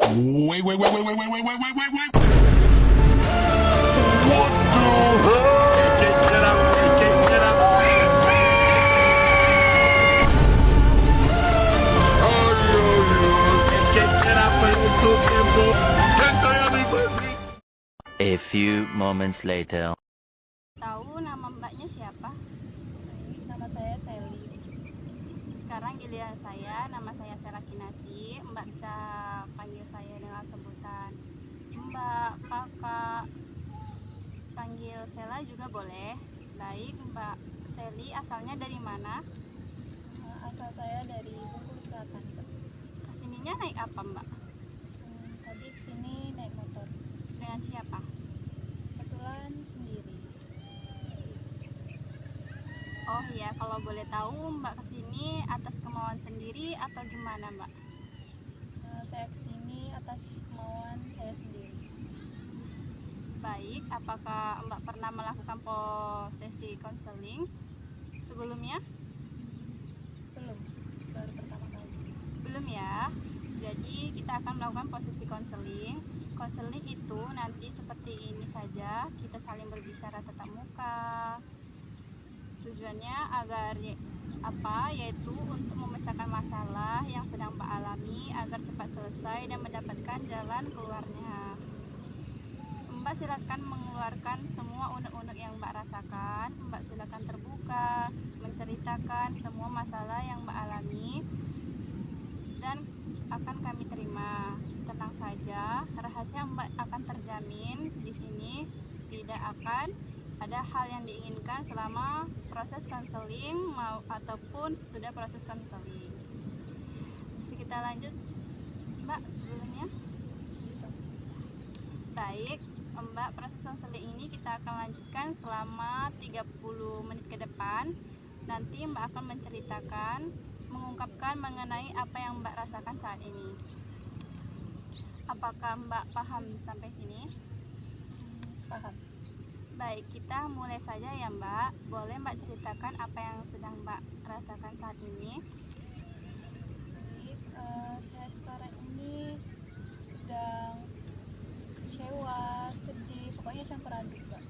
Wait, wait, wait, wait, wait, wait, wait, wait, wait, wait, wait. Get up, get up. Get up, YouTube tempo. Tanto ya mi perfect. A few moments later. Tahu nama mbaknya siapa? Nama saya Sally. Sekarang giliran saya, nama saya Sela Kinasi. Mbak bisa panggil saya dengan sebutan Mbak, Kakak, panggil Sela juga boleh. Baik, Mbak Seli asalnya dari mana? Asal saya dari Bengkulu Selatan. Kesininya naik apa Mbak? Tadi kesini naik motor. Dengan siapa? Kebetulan sendiri. Oh iya, kalau boleh tahu Mbak kesini atas kemauan sendiri atau gimana Mbak? Saya kesini atas kemauan saya sendiri. Baik, apakah Mbak pernah melakukan sesi konseling sebelumnya? Belum, baru pertama kali. Belum ya. Jadi kita akan melakukan posisi konseling. Konseling itu nanti seperti ini saja, kita saling berbicara tatap muka. Tujuannya agar yaitu untuk memecahkan masalah yang sedang Mbak alami agar cepat selesai dan mendapatkan jalan keluarnya. Mbak silakan mengeluarkan semua unek-unek yang Mbak rasakan. Mbak silakan terbuka, menceritakan semua masalah yang Mbak alami dan akan kami terima. Tenang saja, rahasia Mbak akan terjamin. Di sini tidak akan ada hal yang diinginkan selama proses konseling ataupun sesudah proses konseling. Bisa kita lanjut Mbak sebelumnya? Bisa. Baik Mbak, proses konseling ini kita akan lanjutkan selama 30 menit ke depan. Nanti Mbak akan menceritakan, mengungkapkan mengenai apa yang Mbak rasakan saat ini. Apakah Mbak paham sampai sini? Paham. Baik, kita mulai saja ya Mbak. Boleh Mbak ceritakan apa yang sedang Mbak rasakan saat ini? Baik, saya sekarang ini sedang kecewa, sedih, pokoknya campur aduk, Mbak.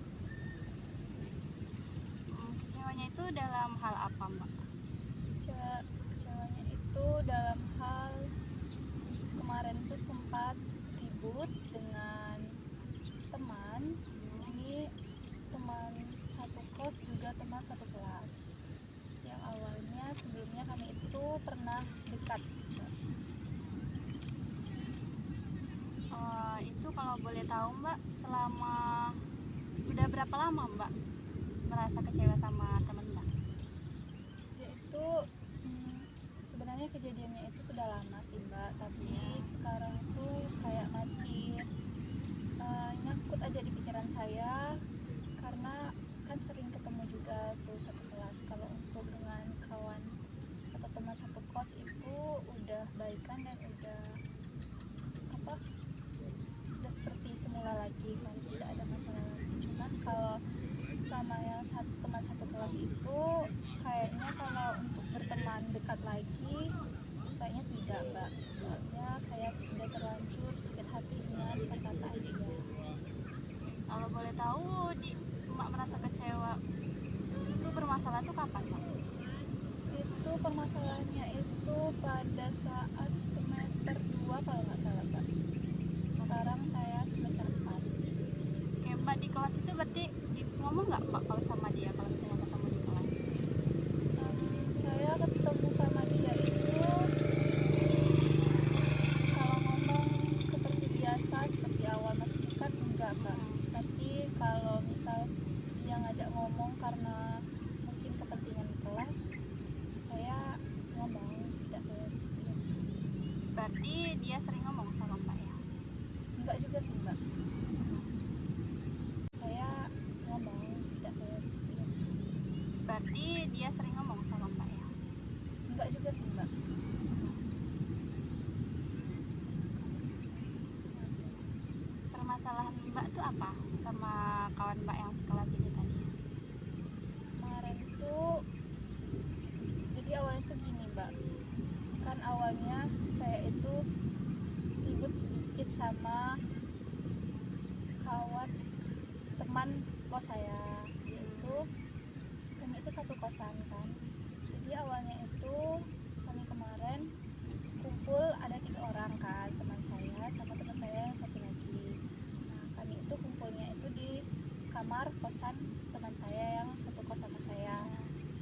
Kecewanya itu dalam hal apa Mbak? Kecewanya itu dalam hal kemarin tuh sempat ribut dengan teman. Ini teman satu kos juga teman satu kelas. Yang awalnya sebelumnya kami itu pernah dekat. Itu kalau boleh tahu Mbak, selama udah berapa lama Mbak merasa kecewa sama teman Mbak? Yaitu sebenarnya kejadiannya itu sudah lama sih Mbak, tapi sekarang itu kayak masih nyangkut aja di pikiran saya karena kan sering ketemu juga tuh satu kelas. Kalau untuk dengan kawan atau teman satu kos itu udah baikan dan udah seperti semula lagi kan, tidak ada masalah lagi. Cuman kalau sama yang teman satu kelas itu kayaknya kalau untuk berteman dekat lagi kayaknya tidak Mbak, soalnya saya sudah terlanjur sakit hati dengan perkataan dia. Kalau boleh tahu Mbak merasa kecewa itu bermasalah tuh kapan Mbak? Itu permasalahannya itu pada saat semester 2 kalau nggak salah Mbak. Sekarang saya semester 4. Oke Mbak, di kelas itu berarti ngomong nggak Mbak kalau sama dia kalau misalnya ketemu di kelas? Saya ketemu sama dia itu kalau ngomong seperti biasa, seperti awal masuk dekat enggak Kak. Tapi kalau misal dia ngajak ngomong karena mungkin kepentingan kelas, saya ngomong, tidak saya diam. Berarti dia sering ngomong sama Mbak ya? Enggak juga sih Mbak. Saya ngomong, tidak saya diam. Berarti dia sering ngomong sama Mbak ya? Enggak juga sih Mbak. Permasalahan Mbak tuh apa sama kawan Mbak yang sekelas ini tadi? Kemarin tuh jadi awalnya tuh gini Mbak, kan awalnya saya itu ribut ribut sedikit sama kawan teman kos saya, yaitu kami itu satu kosan kan. Jadi awalnya itu kami kemarin kumpul ada 3 orang kan, teman saya sama teman saya yang satu lagi. Nah kami itu kumpulnya itu di kamar kosan teman saya yang satu kos sama saya.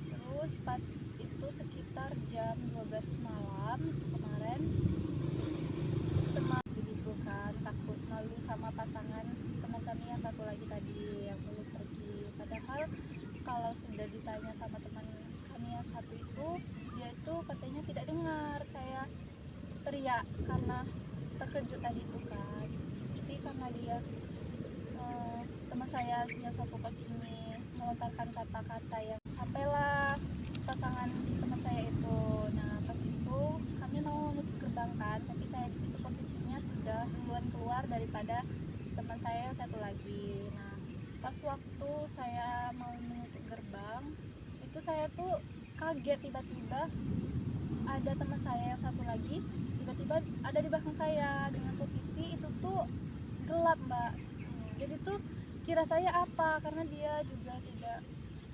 Terus pas itu sekitar jam 12 malam kemarin, teman begitu kan, takut malu sama pasangan teman kami yang satu lagi tadi yang belum pergi. Padahal kalau sudah ditanya sama teman kami yang satu itu, dia itu katanya tidak dengar saya teriak karena terkejut tadi itu kan. Jadi karena dia teman saya yang satu kos ini melontarkan kata-kata yang sampailah pasangan teman saya itu. Nah pas itu kami mau menutup gerbang kan, tapi saya di situ posisinya sudah duluan keluar daripada teman saya yang satu lagi. Nah pas waktu saya mau menutup gerbang itu saya tuh kaget, tiba-tiba ada teman saya yang satu lagi tiba-tiba ada di belakang saya dengan posisi itu tuh gelap mbak. Jadi tuh kira saya apa, karena dia juga tidak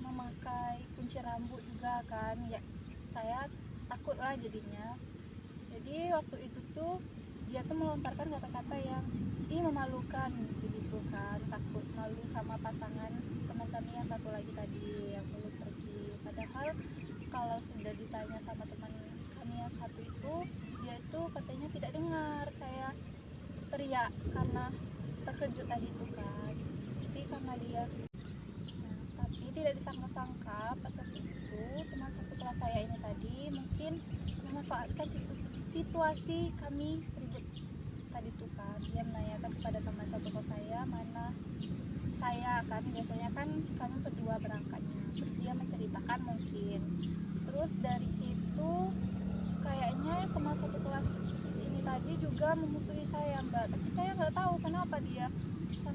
memakai kunci rambut juga kan ya, saya takut lah jadinya. Jadi waktu itu tuh dia tuh melontarkan kata-kata yang memalukan begitu kan, takut malu sama pasangan teman kami yang satu lagi tadi yang belum pergi. Padahal kalau sudah ditanya sama teman kami yang satu itu, dia itu katanya tidak dengar saya teriak karena terkejut tadi itu kan. Jadi karena dia tapi tidak disangka-sangka pas waktu itu teman satu kelas saya ini tadi mungkin memanfaatkan situasi kami ribut tadi tuh kan. Dia menanyakan kepada teman satu kelas saya mana saya kan, biasanya kan kami berdua berangkatnya, terus dia menceritakan mungkin. Terus dari situ kayaknya teman satu kelas ini tadi juga memusuhi saya mbak, tapi saya nggak tahu kenapa dia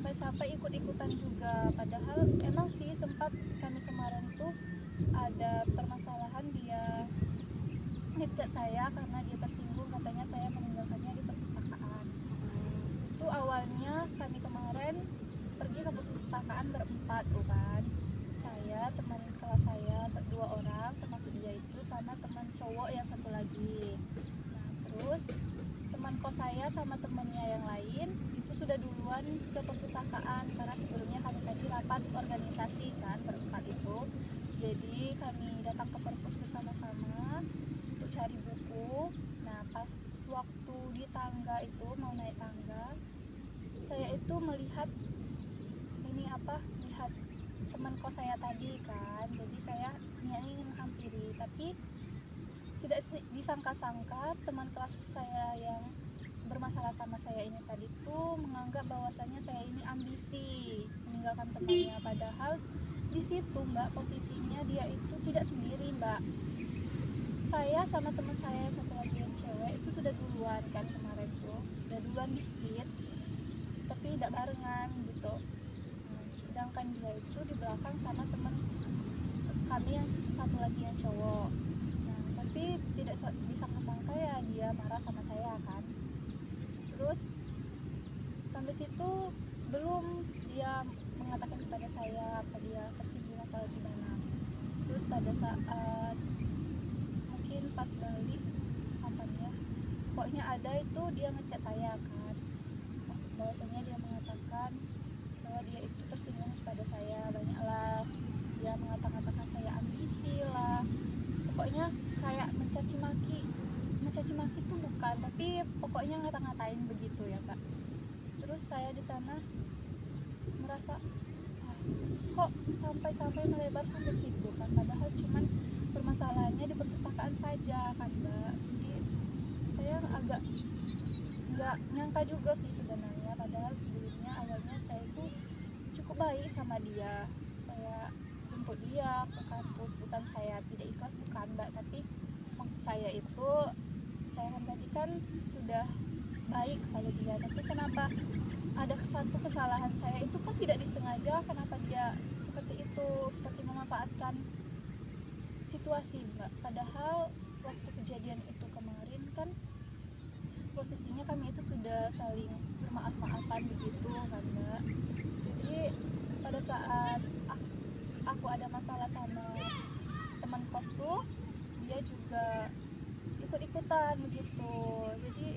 sampai ikut-ikutan juga. Padahal emang sih sempat kami kemarin tuh ada permasalahan, dia ngechat saya karena dia tersinggung katanya saya meninggalkannya di perpustakaan. Itu awalnya kami kemarin pergi ke perpustakaan berempat tuh kan, saya, teman kelas saya berdua orang termasuk dia itu sama teman cowok yang satu lagi. Nah terus teman kos saya sama temennya yang lain itu sudah duluan ke perpustakaan karena sebelumnya kami tadi rapat organisasi kan berempat itu. Jadi kami datang ke perpus bersama-sama untuk cari buku. Nah pas waktu di tangga itu mau naik tangga, saya itu melihat lihat teman kos saya tadi kan. Jadi saya ingin menghampiri, tapi tidak disangka-sangka teman kelas saya yang bermasalah sama saya ini tadi tuh menganggap bahwasannya saya ini ambisi meninggalkan temannya. Padahal di situ mbak posisinya dia itu tidak sendiri mbak. Saya sama teman saya yang satu lagi yang cewek itu sudah duluan kan kemarin tuh, sudah duluan dikit tapi tidak barengan gitu. Sedangkan dia itu di belakang sama teman kami yang satu lagi yang cowok. Nah tapi tidak disangka-sangka ya dia marah sama saya kan. Terus sampai situ belum dia mengatakan kepada saya apa dia tersinggung atau gimana. Terus pada saat mungkin pas balik kapannya, pokoknya ada itu dia ngechat saya kan, bahwasanya dia mengatakan bahwa dia itu tersinggung kepada saya banyaklah. Dia mengatakan saya ambisi lah, pokoknya kayak mencaci maki itu bukan, tapi pokoknya ngata-ngatain begitu ya kak. Terus saya di sana merasa kok sampai melebar sampai situ kan, padahal cuman permasalahannya di perpustakaan saja kan mbak. Jadi saya agak nggak nyangka juga sih sebenarnya, padahal sebelumnya awalnya saya itu cukup baik sama dia. Saya jemput dia ke kampus, bukan saya tidak ikhlas bukan mbak, tapi maksud saya itu saya kan tadi kan sudah baik kepada dia, tapi kenapa ada satu kesalahan saya itu pun tidak disengaja, kenapa dia seperti itu, seperti memanfaatkan situasi mbak. Padahal waktu kejadian itu kemarin kan posisinya kami itu sudah saling bermaaf-maafan begitu kan Mbak. Jadi pada saat aku ada masalah sama teman kos tuh, dia juga ikut-ikutan begitu. Jadi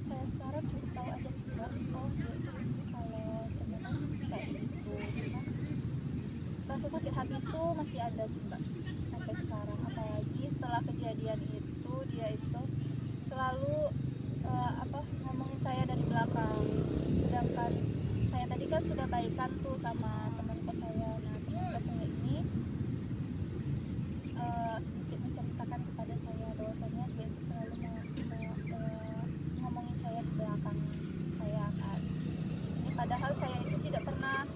saya sekarang cuma tahu aja sih Mbak, oh dia itu kalau temenan kayak gitu. Cuma rasa sakit hati itu masih ada sih Mbak sampai sekarang, apalagi setelah kejadian itu dia itu selalu ngomongin saya dari belakang, sedangkan saya tadi kan sudah baikan tuh sama teman kos saya. Nah teman kos saya ini sedikit menceritakan kepada saya bahwasanya dia itu selalu ngomongin saya di belakang saya kan. Ini padahal saya itu tidak pernah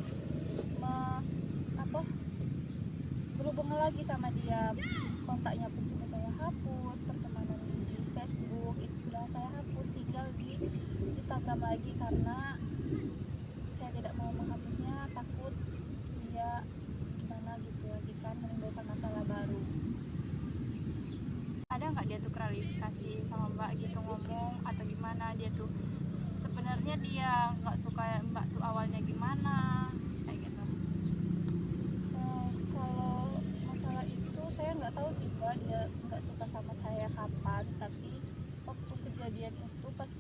berhubungan lagi sama dia, kontaknya pun sudah saya hapus, pertemanan di Facebook itu sudah saya hapus, tinggal di Instagram lagi karena saya tidak mau menghapusnya, takut dia gimana gitu lagi kan, menimbulkan masalah baru. Ada nggak dia tuh klarifikasi sama Mbak gitu, ngomong atau gimana, dia tuh sebenarnya dia nggak suka Mbak tuh awalnya gimana kayak gitu? Kalau masalah itu saya nggak tahu sih Mbak, dia nggak suka sama saya kapan, tapi waktu kejadian itu pas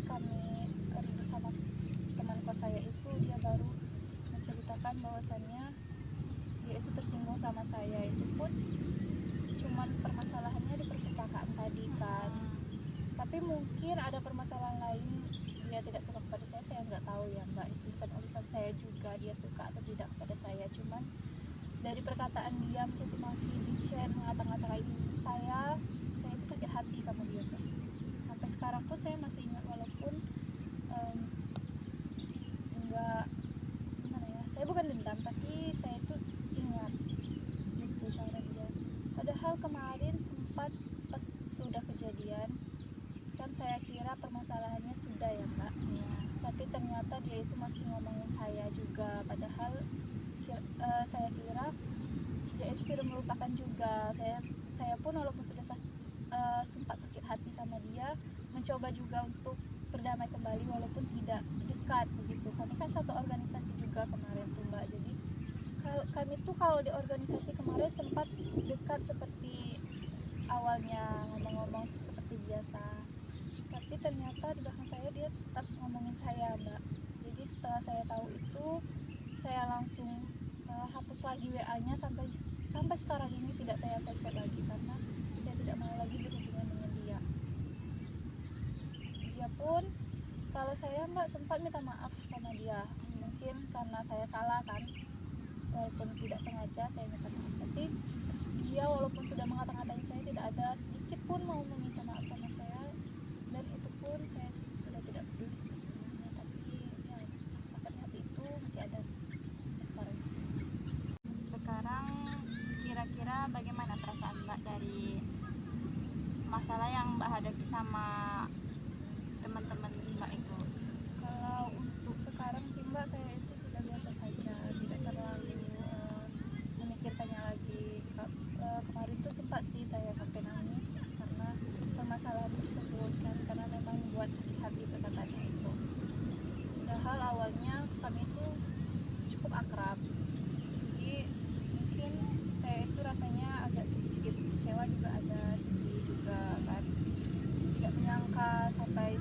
kami ribut sama teman kos saya itu, dia baru menceritakan bahwasannya dia itu tersinggung sama saya. Itu pun cuman permasalahannya di perpustakaan tadi kan, tapi mungkin ada permasalahan lain, dia tidak suka kepada saya nggak tahu ya Mbak, itu bukan urusan saya juga dia suka atau tidak kepada saya. Cuman dari perkataan dia mencaci maki di chat, mengata-ngatain saya itu sakit hati sama dia Mbak. Sampai sekarang tuh saya masih ingat, walaupun enggak gimana ya, saya bukan dendam, tapi saya itu ingat gitu cara dia. Padahal kemarin sempat pas sudah kejadian kan, saya kira permasalahannya sudah ya Mbak ya, tapi ternyata dia itu masih ngomongin saya juga, padahal saya kira dia itu sudah melupakan juga. Saya pun walaupun sudah sempat sakit hati sama dia, mencoba juga untuk berdamai kembali walaupun tidak dekat begitu. Kami kan satu organisasi juga kemarin tuh Mbak, jadi kami tuh kalau di organisasi kemarin sempat dekat seperti awalnya, ngomong-ngomong seperti biasa, tapi ternyata di belakang saya dia tetap ngomongin saya Mbak. Jadi setelah saya tahu itu, saya langsung hapus lagi WA-nya, sampai sekarang ini tidak saya save lagi karena saya tidak mau lagi berhubungan dengan dia. Dia pun, kalau saya Mbak sempat minta maaf sama dia, mungkin karena saya salah kan, walaupun tidak sengaja saya minta maaf, tapi dia walaupun sudah mengata-ngatain saya tidak ada sedikit pun mau meminta maaf sama saya, dan itu pun saya sudah tidak peduli sih sebenarnya, tapi ya sakit hati itu masih ada sampai sekarang. Sekarang kira-kira bagaimana perasaan Mbak dari masalah yang Mbak hadapi sama teman-teman Mbak itu? Kalau untuk sekarang sih Mbak, saya itu sudah biasa saja, tidak terlalu memikirkannya lagi. Kemarin tuh sempat sih saya sampai nangis karena permasalahan tersebut kan, karena memang buat sakit hati perkataannya itu. Padahal awalnya kami itu cukup akrab, jadi mungkin saya itu rasanya agak sedikit kecewa juga, ada sedih juga kan, tidak menyangka sampai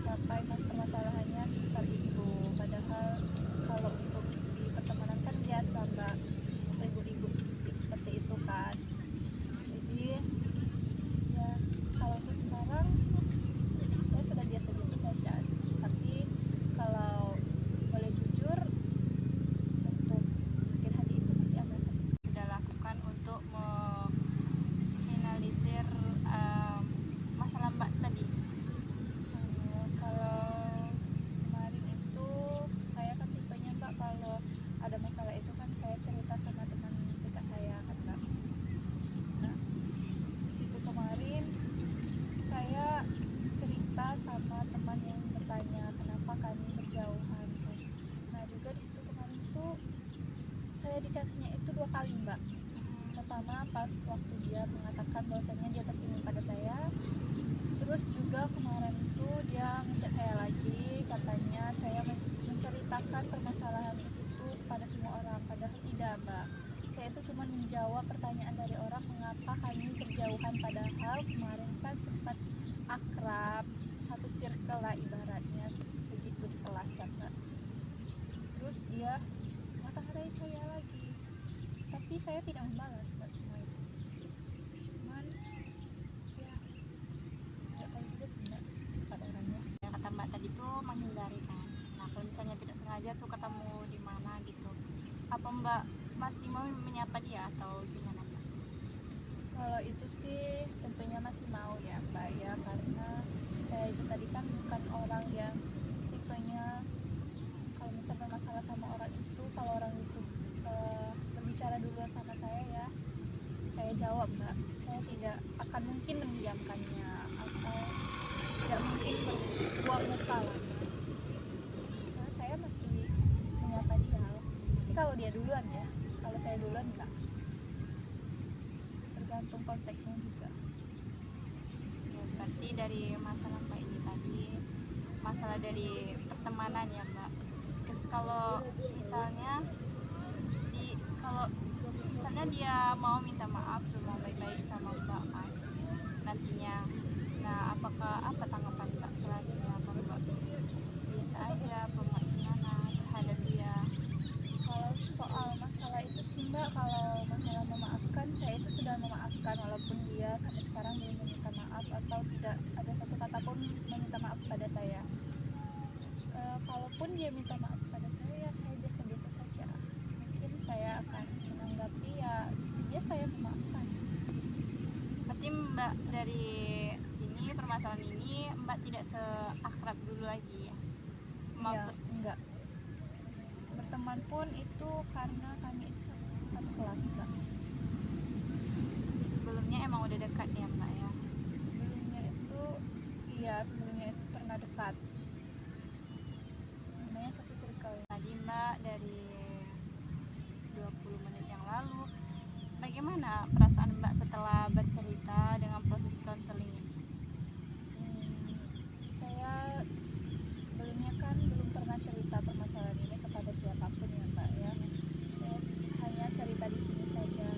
berjauhan, padahal kemarin kan sempat akrab, satu circle lah ibaratnya begitu di kelas kan Mbak. Terus dia mata-matai saya lagi, tapi saya tidak membalas Mbak semua itu. Cuman ya nggak tahu juga sih Mbak sifat orangnya. Ya, kata Mbak tadi tuh menghindari kan. Nah kalau misalnya tidak sengaja tuh ketemu di mana gitu, apa Mbak masih mau menyapa dia atau gimana Mbak? Kalau itu sih tentunya masih mau ya Mbak ya, karena saya itu tadi kan bukan orang yang tipenya kalau misalnya masalah sama orang itu, kalau orang itu berbicara dulu sama saya ya saya jawab Mbak. Saya tidak akan mungkin mendiamkannya atau tidak mungkin berbuang muka lah Mbak. Nah, saya masih menyapa dia. Tapi kalau dia duluan ya, kalau saya duluan enggak. Tergantung konteksnya juga. Ya, berarti dari masalah Mbak ini tadi, masalah dari pertemanan ya Mbak. Terus kalau misalnya misalnya dia mau minta maaf tuh, mau baik-baik sama Mbak kan nantinya, nah apa tanggapan Mbak selanjutnya? Apa Mbak biasa aja apa Mbak gimana terhadap dia? Kalau soal masalah itu sih Mbak, kalau masalah memaafkan, saya itu sudah memaafkan walaupun dia sampai sekarang belum meminta maaf atau tidak ada satu kata pun meminta maaf kepada saya. Kalaupun dia minta maaf kepada saya, ya saya biasa-biasa saja. Mungkin saya akan menanggapi ya saya memaafkan. Berarti Mbak dari sini permasalahan ini Mbak tidak seakrab dulu lagi ya? Ya, enggak. Berteman pun itu karena kami itu satu kelas Mbak. Jadi sebelumnya emang udah dekat ya Mbak ya? Sebelumnya itu pernah dekat. Namanya satu circle. Tadi Mbak dari 20 menit yang lalu, bagaimana perasaan Mbak setelah bercerita dengan proses konseling ini? Saya sebelumnya kan belum pernah cerita permasalahan ini kepada siapapun ya Mbak ya. Saya hanya cerita di sini saja.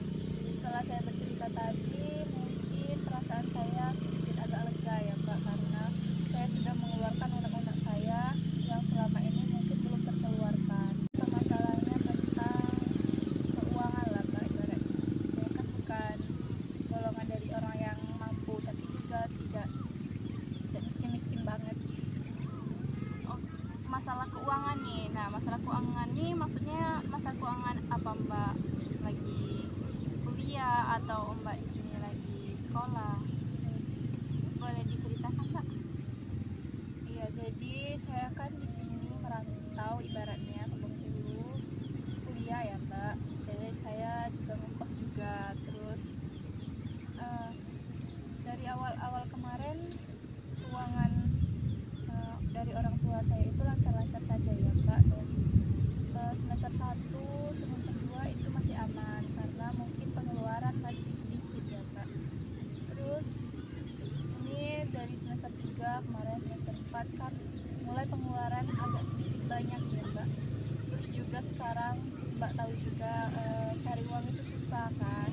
Setelah saya bercerita tadi, mungkin perasaan saya sedikit agak lega ya Mbak, karena saya sudah mengeluarkan unek-unek saya yang selama ini mungkin belum terkeluarkan. Masalahnya tentang keuangan lah Mbak, ibaratnya. Saya kan bukan golongan dari orang yang mampu, tapi juga tidak miskin-miskin banget. Oh, masalah keuangan nih. Nah, masalah keuangan nih maksudnya masalah keuangan apa Mbak? Lagi kuliah atau Mbak di sini lagi sekolah? Boleh diceritakan Mbak? Iya, jadi saya kan di sini merantau ibaratnya ke Bengkulu kuliah ya Mbak. Jadi saya juga ngekos juga. Terus dari awal kemarin keuangan dari orang tua saya itu lancar-lancar saja ya Mbak. Semester 1, semester 2 itu masih aman karena mungkin pengeluaran masih sedikit ya Mbak. Terus ini dari semester 3 kemarin semester 4 kan mulai pengeluaran agak sedikit banyak ya Mbak. Terus juga sekarang Mbak tahu juga cari uang itu susah kan,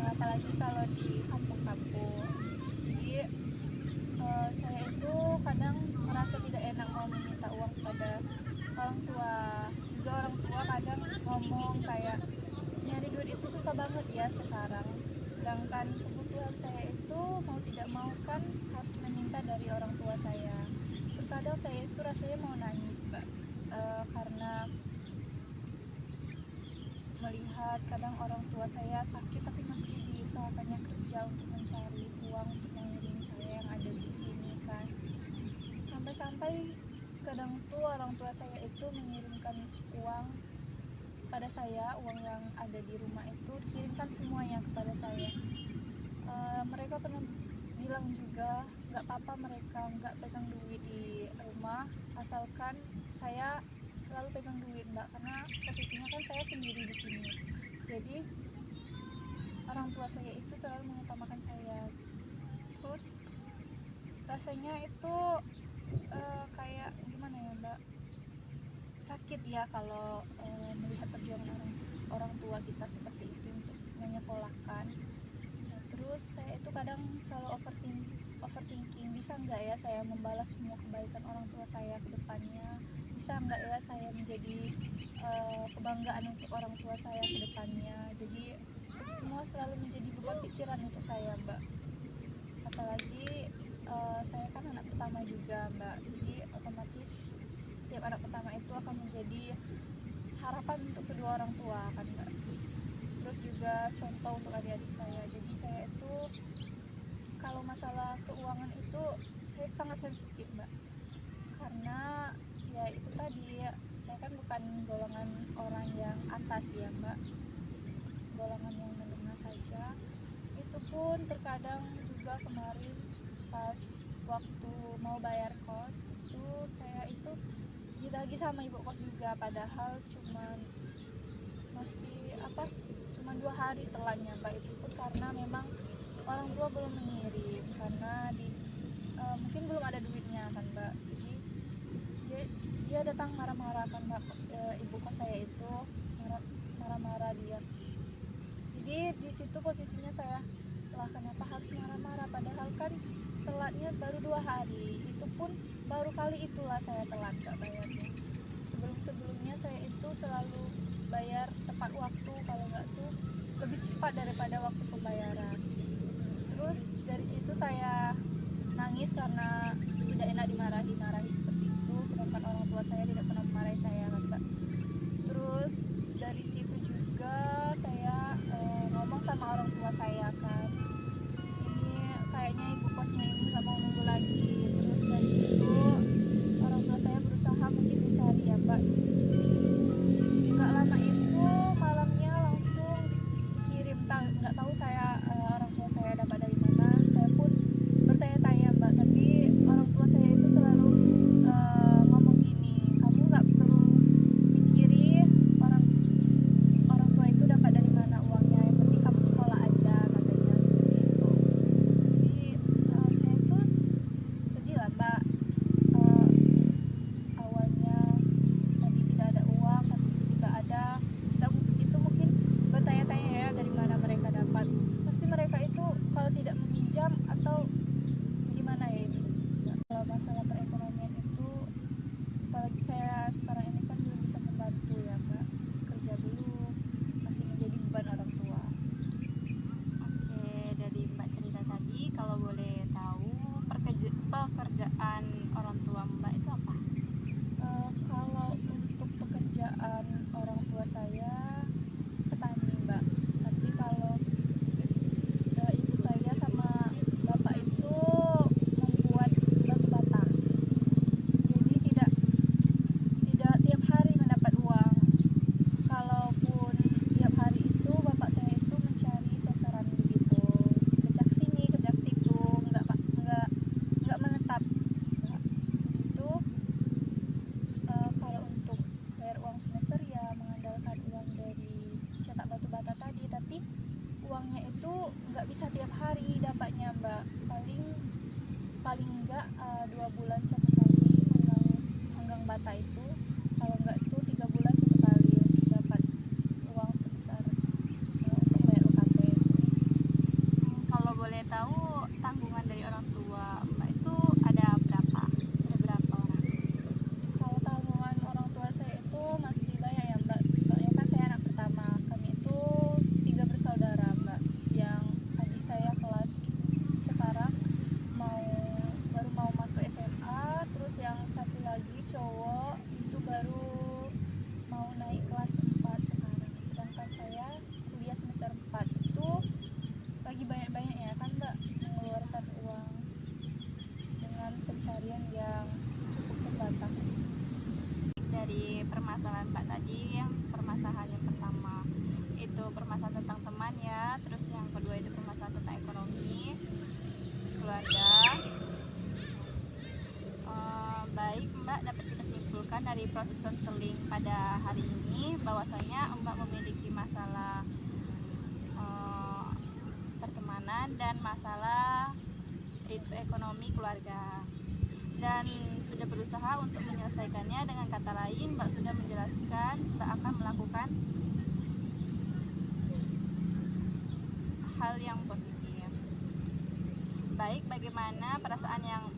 apalagi kalau di kampung-kampung. Jadi saya itu kadang merasa tidak enak mau meminta uang kepada orang tua. Juga orang tua kadang ngomong kayak nyari duit itu susah banget ya sekarang, sedangkan kebutuhan saya itu mau tidak mau kan harus meminta dari orang tua saya. Terkadang saya itu rasanya mau nangis Mbak, karena melihat kadang orang tua saya sakit tapi masih diusahakannya kerja untuk mencari uang untuk mengiringi saya yang ada di sini kan. Sampai-sampai kadang tuh orang tua saya itu mengirimkan uang pada saya, uang yang ada di rumah itu dikirimkan semuanya kepada saya. Mereka pernah bilang juga nggak apa-apa mereka nggak pegang duit di rumah asalkan saya selalu pegang duit Mbak, karena posisinya kan saya sendiri di sini. Jadi orang tua saya itu selalu mengutamakan saya. Terus rasanya itu kayak gimana ya Mbak, sakit ya kalau melihat perjuangan orang tua kita seperti itu untuk menyekolahkan. Terus tuh kadang selalu overthinking, bisa nggak ya saya membalas semua kebaikan orang tua saya ke depannya, bisa nggak ya saya menjadi kebanggaan untuk orang tua saya ke depannya. Jadi itu semua selalu menjadi beban pikiran untuk saya, Mbak. Apalagi saya kan anak pertama juga, Mbak, jadi otomatis setiap anak pertama itu akan menjadi harapan untuk kedua orang tua kan, Mbak. Terus juga contoh untuk adik-adik saya. Jadi saya itu kalau masalah keuangan itu saya sangat sensitif, Mbak, karena ya itu tadi, saya kan bukan golongan orang yang atas ya, Mbak, golongan yang menengah saja. Itu pun terkadang juga kemarin pas waktu mau bayar kos itu saya itu ditagih sama ibu kos juga, padahal cuman 2 hari telatnya, Mbak. Itu pun karena memang orang tua belum mengirim, karena mungkin belum ada duitnya kan, Mbak. Jadi dia datang marah-marah kan, Mbak. Ibu kos saya itu marah-marah dia. Jadi di situ posisinya saya, lah kenapa harus marah-marah, padahal kan telatnya baru 2 hari. Itu pun baru kali itulah saya telat gak bayarnya. Sebelumnya saya itu selalu bayar tepat waktu, kalau nggak tuh lebih cepat daripada waktu pembayaran. Terus dari situ saya nangis karena tidak enak dimarahi seperti itu, sedangkan orang tua saya tidak pernah memarahi saya kan, Mbak. Terus dari situ juga saya ngomong sama orang tua saya kan, ini kayaknya ibu kosnya ini nggak mau nunggu lagi. Terus dari situ orang tua saya berusaha mungkin mencari ya, Mbak. Nggak lama itu malamnya langsung dikirim, nggak tahu saya orang tua saya dapat dari mana. Saya pun bertanya-tanya, Mbak, tapi orang tua saya itu selalu ngomong gini, kamu nggak perlu mikirin orang tua itu dapat dari mana uangnya, yang penting kamu sekolah aja, katanya seperti itu. Jadi saya tuh sedih lah, Mbak. Awalnya tadi tidak ada uang, tapi tiba ada. Itu mungkin bertanya-tanya ya dari mana mereka dapat. Pasti mereka itu kalau tidak meminjam atau gimana ya ini. Kalau masalah perekonomian itu, apalagi saya sekarang ini kan belum bisa membantu ya, Mbak. Kerja dulu masih menjadi beban orang tua. Oke, dari Mbak cerita tadi, kalau boleh tahu pekerjaan orang tua Mbak itu apa? Kalau untuk pekerjaan orang tua saya petani, Mbak. Tapi kalau ibu saya sama bapak itu membuat batu bata. Jadi tidak tiap hari mendapat uang. Kalaupun tiap hari itu bapak saya itu mencari sasaran begitu, kerja sini kerja situ, nggak menetap. Itu kalau untuk bayar uang semester ya mengandalkan uang dari cetak batu bata tadi, tapi uangnya itu nggak bisa tiap hari dapatnya, Mbak. Paling enggak 2 bulan satu kali menggang bata itu, kalau enggak itu 3 bulan satu kali dapat uang sebesar untuk bayar UKT. Kalau boleh tahu tanggungan dari orang tua Mbak itu ada berapa? Ada berapa orang? Kalau tanggungan orang tua saya itu masih banyak ya, Mbak. Soalnya kan saya anak pertama. Kami itu 3 bersaudara, Mbak. Yang adik saya kelas sekarang baru mau masuk SMA. Terus yang satu lagi cowok itu baru mau naik kelas 4 sekarang. Sedangkan saya kuliah semester 4 itu lagi banyak-banyak ya kan, Mbak, mengeluarkan uang dengan pencarian yang cukup terbatas. Dari permasalahan Mbak tadi, yang permasalahan yang pertama itu permasalahan tentang teman ya, terus yang kedua itu permasalahan tentang ekonomi keluarga. Baik, Mbak, dapat kita simpulkan dari proses konseling pada hari ini bahwasanya Mbak memiliki masalah pertemanan dan masalah itu ekonomi keluarga, dan sudah berusaha untuk menyelesaikannya. Dengan kata lain, Mbak sudah menjelaskan Mbak akan melakukan hal yang positif. Baik, bagaimana perasaan yang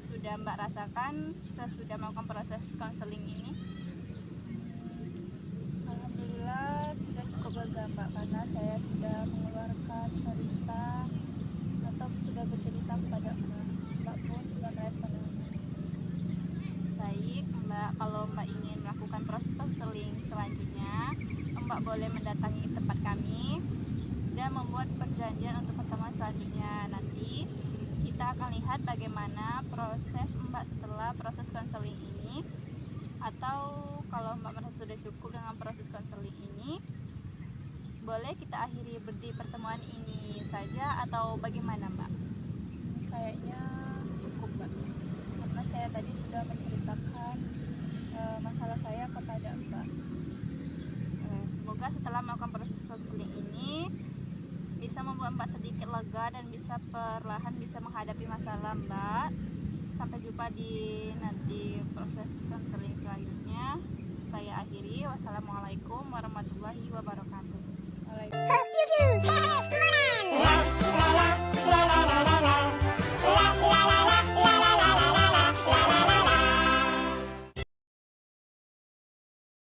sudah Mbak rasakan sesudah melakukan proses konseling ini? Alhamdulillah sudah cukup lega Mbak, karena saya sudah mengeluarkan cerita atau sudah bercerita kepada Mbak. Mbak pun sudah merespon dengan baik. Baik Mbak, kalau Mbak ingin melakukan proses konseling selanjutnya, Mbak boleh mendatangi tempat kami dan membuat perjanjian untuk pertemuan selanjutnya. Nanti kita akan lihat bagaimana proses Mbak setelah proses konseling ini, atau kalau Mbak merasa sudah cukup dengan proses konseling ini, boleh kita akhiri di pertemuan ini saja atau bagaimana Mbak? Kayaknya cukup Mbak, karena saya tadi sudah menceritakan masalah saya kepada Mbak. Semoga setelah melakukan proses konseling ini bisa membuat Mbak sedikit lega dan bisa perlahan bisa menghadapi masalah Mbak. Sampai jumpa di nanti proses konseling selanjutnya. Saya akhiri. Wassalamualaikum warahmatullahi wabarakatuh. Waalaikumsalam.